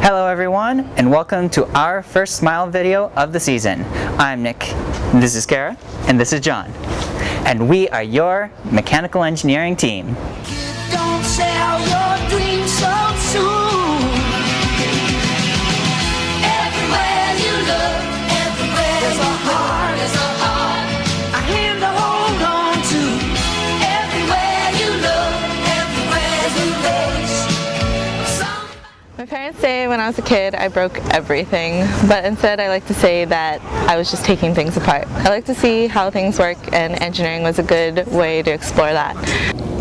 Hello everyone, and welcome to our first Smile video of the season. I'm Nick, this is Kara, and this is John. And we are your mechanical engineering team. Don't sell your dreams so soon. Everywhere you look, everywhere there's a heart, a hand to hold on to. Everywhere you look, everywhere there's a place. My parents say when I was a kid I broke everything, but instead I like to say that I was just taking things apart. I like to see how things work, and engineering was a good way to explore that.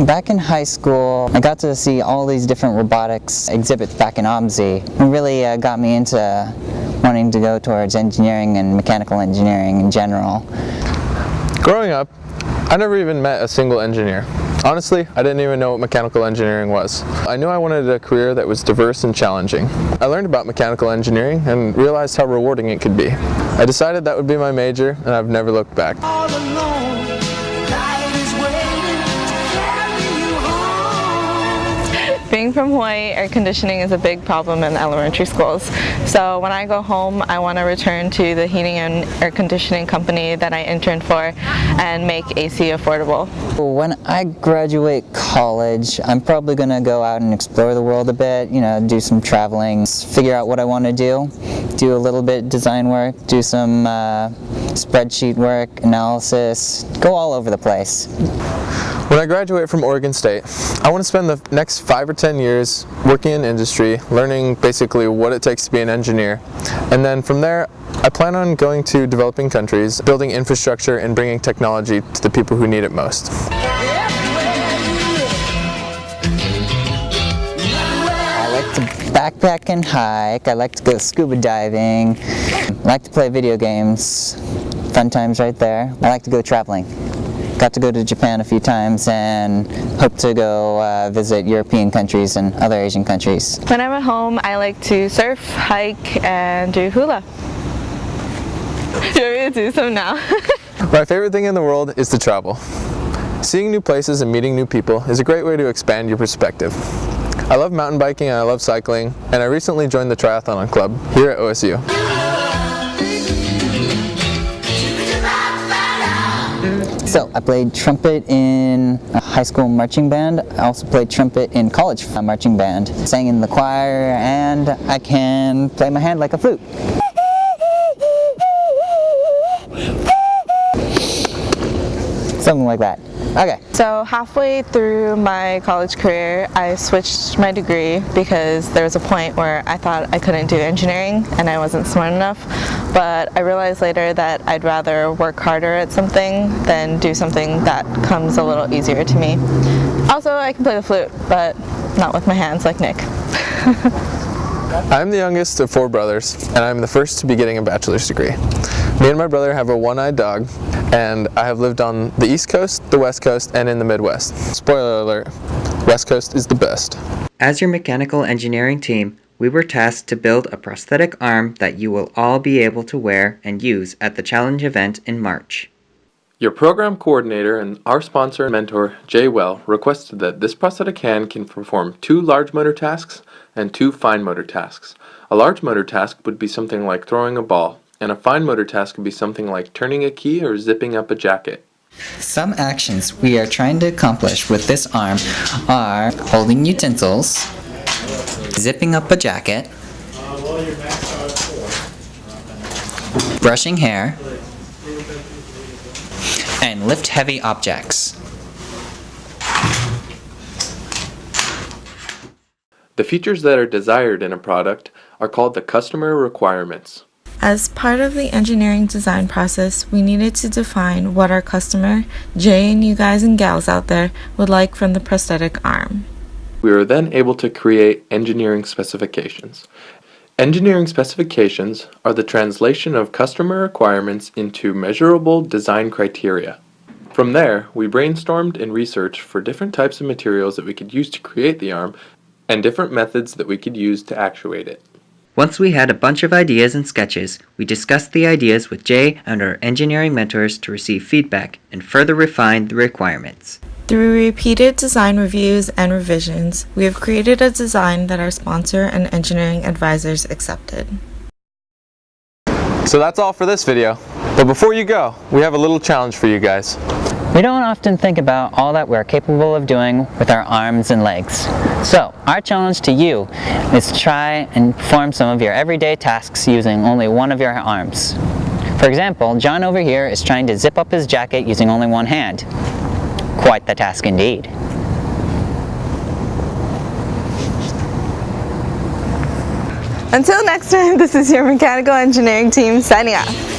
Back in high school, I got to see all these different robotics exhibits back in OMSI. It really got me into wanting to go towards engineering and mechanical engineering in general. Growing up, I never even met a single engineer. Honestly, I didn't even know what mechanical engineering was. I knew I wanted a career that was diverse and challenging. I learned about mechanical engineering and realized how rewarding it could be. I decided that would be my major, and I've never looked back. All alone, life is waiting to carry you home. Being from Hawaii, air conditioning is a big problem in elementary schools. So when I go home, I want to return to the heating and air conditioning company that I interned for and make AC affordable. When I graduate college, I'm probably going to go out and explore the world a bit, do some traveling, figure out what I want to do a little bit design work, do some spreadsheet work, analysis, go all over the place. When I graduate from Oregon State, I want to spend the next 5 or 10 years working in industry, learning basically what it takes to be an engineer. And then from there, I plan on going to developing countries, building infrastructure and bringing technology to the people who need it most. I like to backpack and hike, I like to go scuba diving, I like to play video games, fun times right there. I like to go traveling. Got to go to Japan a few times and hope to go visit European countries and other Asian countries. When I'm at home, I like to surf, hike, and do hula. You want me to do some now? My favorite thing in the world is to travel. Seeing new places and meeting new people is a great way to expand your perspective. I love mountain biking and I love cycling, and I recently joined the triathlon club here at OSU. So I played trumpet in a high school marching band. I also played trumpet in college marching band. Sang in the choir, and I can play my hand like a flute. Something like that. Okay. So halfway through my college career, I switched my degree because there was a point where I thought I couldn't do engineering and I wasn't smart enough. But I realized later that I'd rather work harder at something than do something that comes a little easier to me. Also, I can play the flute, but not with my hands like Nick. I'm the youngest of 4 brothers, and I'm the first to be getting a bachelor's degree. Me and my brother have a one-eyed dog, and I have lived on the East Coast, the West Coast, and in the Midwest. Spoiler alert, West Coast is the best. As your mechanical engineering team, we were tasked to build a prosthetic arm that you will all be able to wear and use at the challenge event in March. Your program coordinator and our sponsor and mentor, Jay Well, requested that this prosthetic hand can perform 2 large motor tasks and 2 fine motor tasks. A large motor task would be something like throwing a ball, and a fine motor task would be something like turning a key or zipping up a jacket. Some actions we are trying to accomplish with this arm are holding utensils, zipping up a jacket, brushing hair, and lift heavy objects. The features that are desired in a product are called the customer requirements. As part of the engineering design process, we needed to define what our customer, Jay and you guys and gals out there, would like from the prosthetic arm. We were then able to create engineering specifications. Engineering specifications are the translation of customer requirements into measurable design criteria. From there, we brainstormed and researched for different types of materials that we could use to create the arm and different methods that we could use to actuate it. Once we had a bunch of ideas and sketches, we discussed the ideas with Jay and our engineering mentors to receive feedback and further refine the requirements. Through repeated design reviews and revisions, we have created a design that our sponsor and engineering advisors accepted. So that's all for this video. But before you go, we have a little challenge for you guys. We don't often think about all that we're capable of doing with our arms and legs. So, our challenge to you is to try and perform some of your everyday tasks using only one of your arms. For example, John over here is trying to zip up his jacket using only one hand. Quite the task indeed. Until next time, this is your mechanical engineering team signing off.